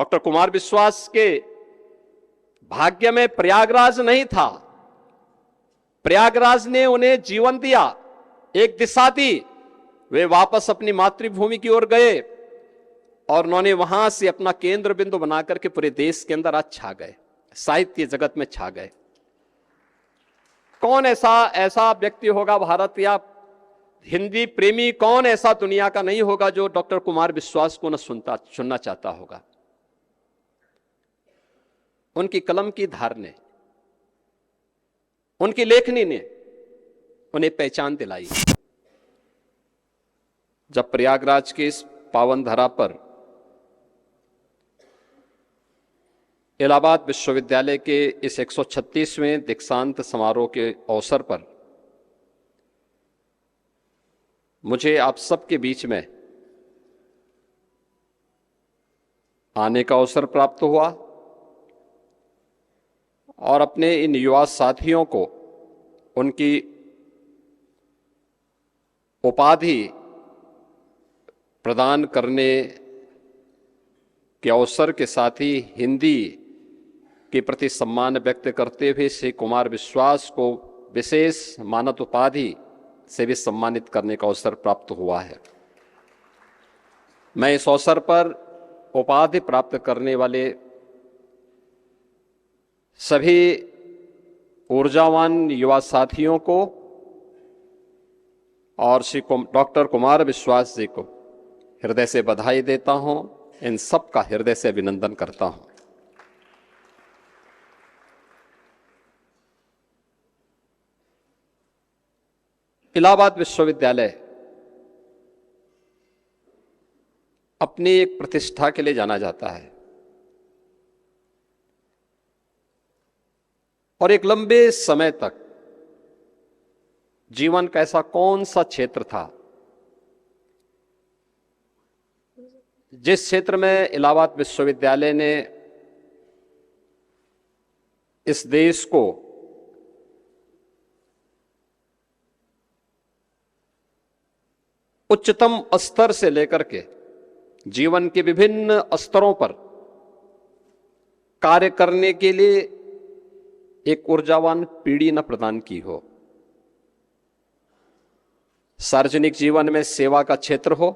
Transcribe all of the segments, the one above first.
Doctor Kumar विश्वास के भाग्य में प्रयागराज नहीं था। प्रयागराज ने उन्हें जीवन दिया, एक दिशा दी। वे वापस अपनी मातृभूमि की ओर गए और उन्होंने वहां से अपना केंद्र बिंदु बनाकर के पूरे देश के अंदर आज छा गए, साहित्य जगत में छा गए। कौन ऐसा व्यक्ति होगा भारत या हिंदी प्रेमी, कौन ऐसा दुनिया का नहीं होगा जो डॉक्टर कुमार विश्वास को न सुनना चाहता होगा। उनकी कलम की धार ने, उनकी लेखनी ने उन्हें पहचान दिलाई। जब प्रयागराज के इस पावन धरा पर इलाहाबाद विश्वविद्यालय के इस 136वें दीक्षांत समारोह के अवसर पर मुझे आप सबके बीच में आने का अवसर प्राप्त हुआ और अपने इन युवा साथियों को उनकी उपाधि प्रदान करने के अवसर के साथ ही हिंदी के प्रति सम्मान व्यक्त करते हुए श्री कुमार विश्वास को विशेष मानद उपाधि से भी सम्मानित करने का अवसर प्राप्त हुआ है। मैं इस अवसर पर उपाधि प्राप्त करने वाले सभी ऊर्जावान युवा साथियों को और श्री डॉक्टर कुमार विश्वास जी को हृदय से बधाई देता हूं, इन सब का हृदय से अभिनंदन करता हूं। इलाहाबाद विश्वविद्यालय अपनी एक प्रतिष्ठा के लिए जाना जाता है और एक लंबे समय तक जीवन का ऐसा कौन सा क्षेत्र था जिस क्षेत्र में इलाहाबाद विश्वविद्यालय ने इस देश को उच्चतम स्तर से लेकर के जीवन के विभिन्न स्तरों पर कार्य करने के लिए एक ऊर्जावान पीढ़ी न प्रदान की हो। सार्वजनिक जीवन में सेवा का क्षेत्र हो,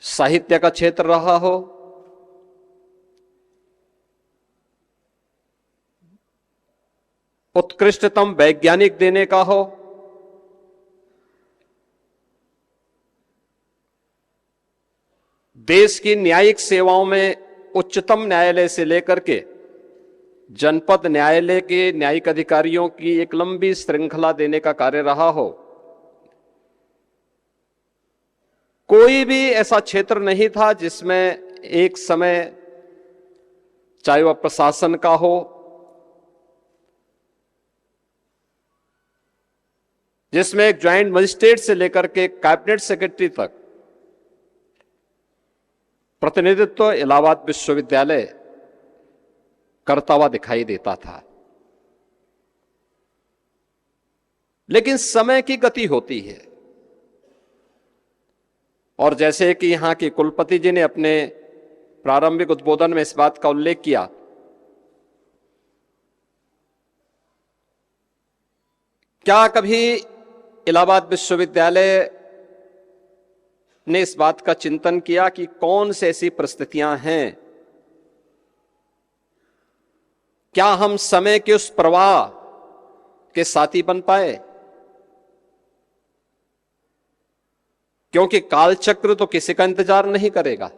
साहित्य का क्षेत्र रहा हो, उत्कृष्टतम वैज्ञानिक देने का हो, देश की न्यायिक सेवाओं में उच्चतम न्यायालय से लेकर के जनपद न्यायालय के न्यायिक अधिकारियों की एक लंबी श्रृंखला देने का कार्य रहा हो, कोई भी ऐसा क्षेत्र नहीं था जिसमें एक समय, चाहे वह प्रशासन का हो, जिसमें एक ज्वाइंट मजिस्ट्रेट से लेकर के कैबिनेट सेक्रेटरी तक प्रतिनिधित्व इलाहाबाद विश्वविद्यालय करता हुआ दिखाई देता था। लेकिन समय की गति होती है और जैसे कि यहां के कुलपति जी ने अपने प्रारंभिक उद्बोधन में इस बात का उल्लेख किया, क्या कभी इलाहाबाद विश्वविद्यालय ने इस बात का चिंतन किया कि कौन सी ऐसी परिस्थितियां हैं, क्या हम समय के उस प्रवाह के साथी बन पाए? क्योंकि कालचक्र तो किसी का इंतजार नहीं करेगा,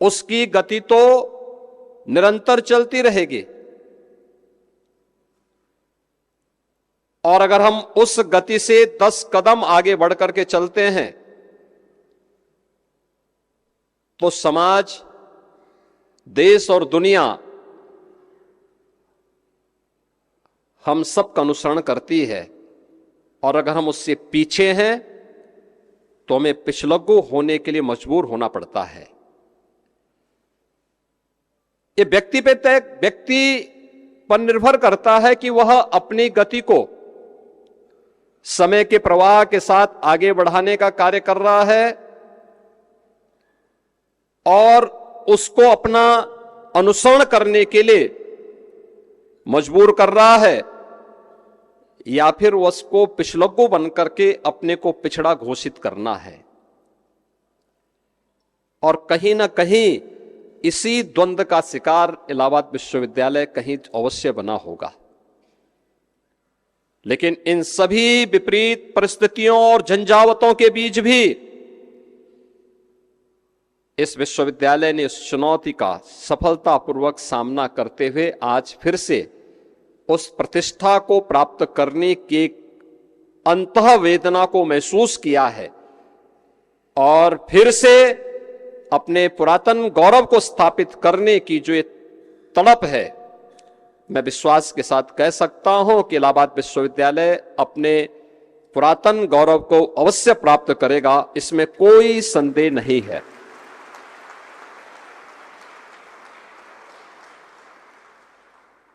उसकी गति तो निरंतर चलती रहेगी और अगर हम उस गति से 10 कदम आगे बढ़ करके चलते हैं तो समाज, देश और दुनिया हम सब का अनुसरण करती है और अगर हम उससे पीछे हैं तो हमें पिछलग्गू होने के लिए मजबूर होना पड़ता है। ये व्यक्ति पर निर्भर करता है कि वह अपनी गति को समय के प्रवाह के साथ आगे बढ़ाने का कार्य कर रहा है और उसको अपना अनुसरण करने के लिए मजबूर कर रहा है, या फिर उसको पिछलग्गू बन करके अपने को पिछड़ा घोषित करना है। और कहीं ना कहीं इसी द्वंद्व का शिकार इलाहाबाद विश्वविद्यालय कहीं अवश्य बना होगा। लेकिन इन सभी विपरीत परिस्थितियों और झंझावतों के बीच भी इस विश्वविद्यालय ने इस चुनौती का सफलतापूर्वक सामना करते हुए आज फिर से उस प्रतिष्ठा को प्राप्त करने की अंतः वेदना को महसूस किया है और फिर से अपने पुरातन गौरव को स्थापित करने की जो ये तड़प है, मैं विश्वास के साथ कह सकता हूं कि इलाहाबाद विश्वविद्यालय अपने पुरातन गौरव को अवश्य प्राप्त करेगा, इसमें कोई संदेह नहीं है।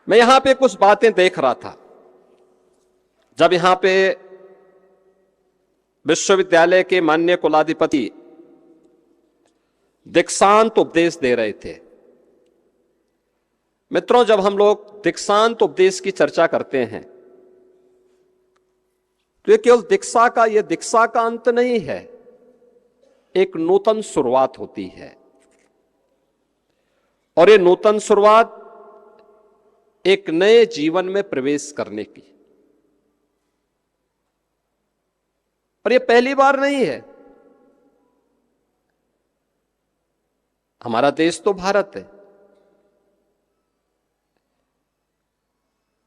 मैं यहां पे कुछ बातें देख रहा था जब यहां पे विश्वविद्यालय के माननीय कुलाधिपति दीक्षांत उपदेश दे रहे थे। मित्रों, जब हम लोग दीक्षांत उपदेश की चर्चा करते हैं तो ये केवल दीक्षा का अंत नहीं है, एक नूतन शुरुआत होती है। और ये नूतन शुरुआत एक नए जीवन में प्रवेश करने की, और ये पहली बार नहीं है। हमारा देश तो भारत है,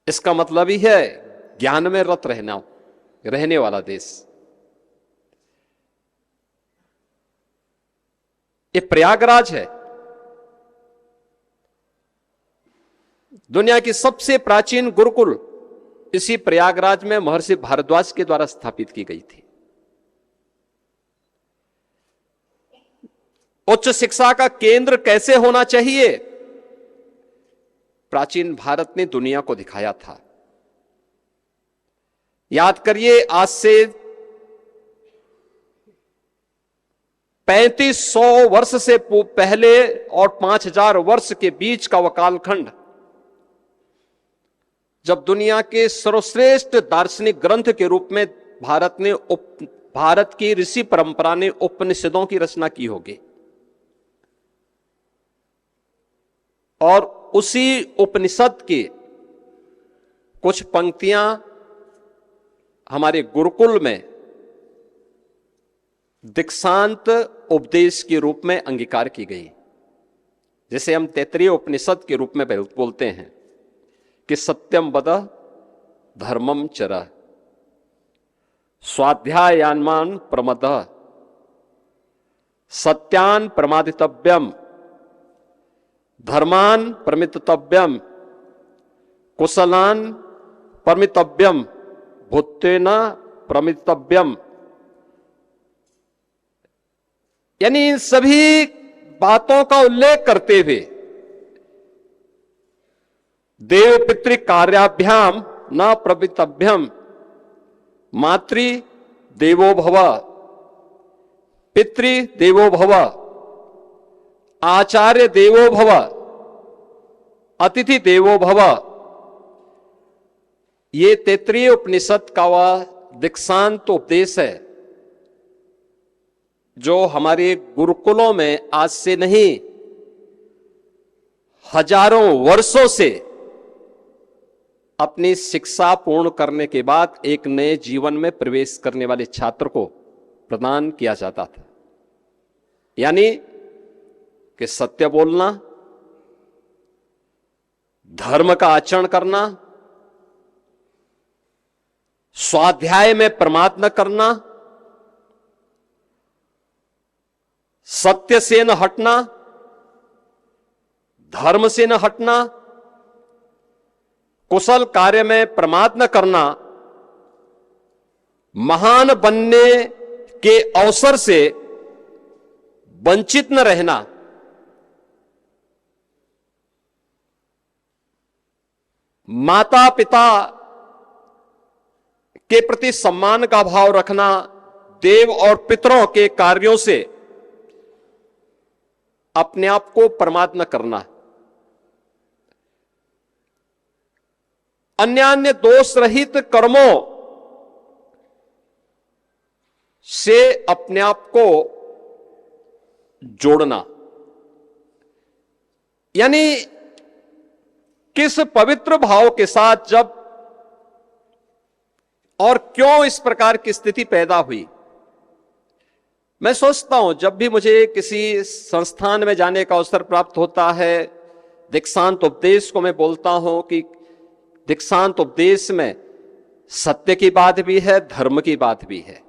इसका मतलब ही है ज्ञान में रत रहने वाला देश। ये प्रयागराज है, दुनिया की सबसे प्राचीन गुरुकुल इसी प्रयागराज में महर्षि भारद्वाज के द्वारा स्थापित की गई थी। उच्च शिक्षा का केंद्र कैसे होना चाहिए, प्राचीन भारत ने दुनिया को दिखाया था। याद करिए, आज से 3500 वर्ष से पहले और 5000 वर्ष के बीच का वह कालखंड, जब दुनिया के सर्वश्रेष्ठ दार्शनिक ग्रंथ के रूप में भारत की ऋषि परंपरा ने उपनिषदों की रचना की होगी, और उसी उपनिषद की कुछ पंक्तियां हमारे गुरुकुल में दीक्षांत उपदेश के रूप में अंगीकार की गई, जिसे हम तैत्तिरीय उपनिषद के रूप में बोलते हैं कि सत्यम वद धर्मम चर स्वाध्यायान्मान प्रमद सत्यान प्रमादितव्यम धर्मान प्रमितव्यम कुशलान प्रमितव्यम भूतेन प्रमितव्यम। यानी इन सभी बातों का उल्लेख करते हुए देव पितृ कार्याभ्याम न प्रमितव्यम मातृ देवो भव पितृ देवो भव आचार्य देवो भव अतिथि देवो भव। ये तैत्तिरीय उपनिषद का वह दीक्षांत उपदेश है जो हमारे गुरुकुलों में आज से नहीं हजारों वर्षों से अपनी शिक्षा पूर्ण करने के बाद एक नए जीवन में प्रवेश करने वाले छात्र को प्रदान किया जाता था। यानी कि सत्य बोलना, धर्म का आचरण करना, स्वाध्याय में प्रमाद न करना, सत्य से न हटना, धर्म से न हटना, कुशल कार्य में प्रमाद न करना, महान बनने के अवसर से वंचित न रहना, माता पिता के प्रति सम्मान का भाव रखना, देव और पितरों के कार्यों से अपने आप को प्रमाद न करना, अन्य दोष रहित कर्मों से अपने आप को जोड़ना। यानी किस पवित्र भाव के साथ जब और क्यों इस प्रकार की स्थिति पैदा हुई। मैं सोचता हूं जब भी मुझे किसी संस्थान में जाने का अवसर प्राप्त होता है, दीक्षांत उपदेश को मैं बोलता हूं कि दीक्षांत उपदेश में सत्य की बात भी है, धर्म की बात भी है।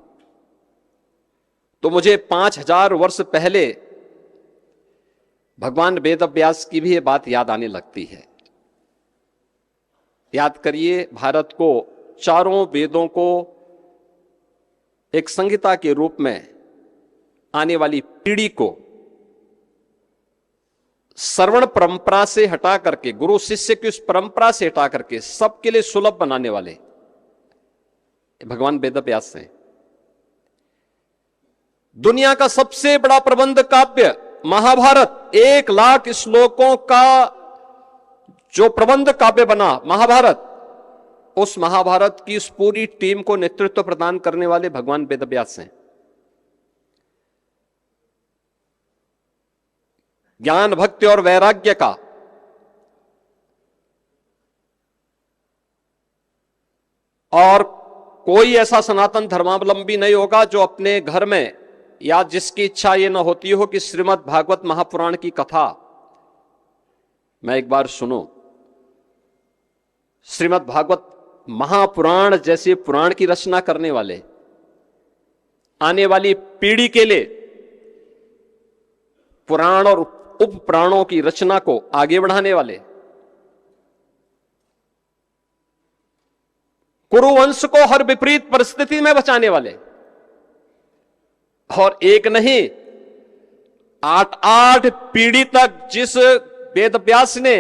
तो मुझे 5000 वर्ष पहले भगवान वेदव्यास की भी ये बात याद आने लगती है। याद करिए, भारत को चारों वेदों को एक संहिता के रूप में आने वाली पीढ़ी को श्रवण परंपरा से हटा करके, गुरु शिष्य की उस परंपरा से हटा करके सबके लिए सुलभ बनाने वाले भगवान वेदव्यास हैं। दुनिया का सबसे बड़ा प्रबंध काव्य महाभारत, 1 लाख श्लोकों का जो प्रबंध काव्य बना महाभारत, उस महाभारत की इस पूरी टीम को नेतृत्व प्रदान करने वाले भगवान वेदव्यास हैं। ज्ञान, भक्ति और वैराग्य का और कोई ऐसा सनातन धर्मावलंबी नहीं होगा जो अपने घर में या जिसकी इच्छा ये न होती हो कि श्रीमद् भागवत महापुराण की कथा मैं एक बार सुनूं। श्रीमद् भागवत महापुराण जैसे पुराण की रचना करने वाले, आने वाली पीढ़ी के लिए पुराण और उपपुराणों की रचना को आगे बढ़ाने वाले, कुरुवंश को हर विपरीत परिस्थिति में बचाने वाले, और एक नहीं 8 पीढ़ी तक जिस वेदव्यास ने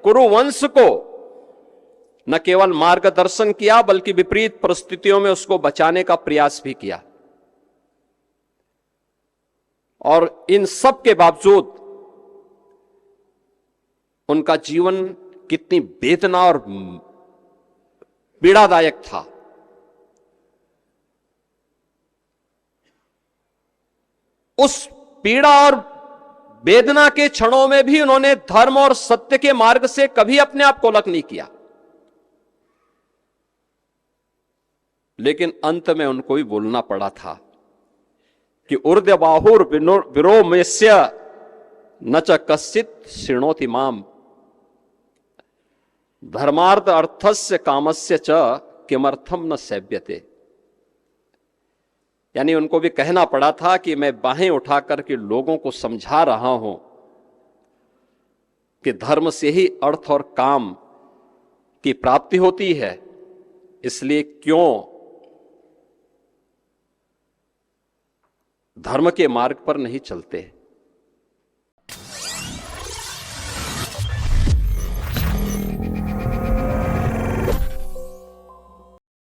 कुरुवंश को न केवल मार्गदर्शन किया बल्कि विपरीत परिस्थितियों में उसको बचाने का प्रयास भी किया। और इन सब के बावजूद उनका जीवन कितनी वेदना और पीड़ादायक था। उस पीड़ा और वेदना के क्षणों में भी उन्होंने धर्म और सत्य के मार्ग से कभी अपने आप को अलग नहीं किया। लेकिन अंत में उनको भी बोलना पड़ा था कि ऊर्ध्वबाहुर विरोमस्य न च कश्चित शृणोति माम धर्मार्थ अर्थस्य कामस्य च किमर्थम न सेव्यते। यानी उनको भी कहना पड़ा था कि मैं बाहें उठा करके लोगों को समझा रहा हूं कि धर्म से ही अर्थ और काम की प्राप्ति होती है, इसलिए क्यों धर्म के मार्ग पर नहीं चलते।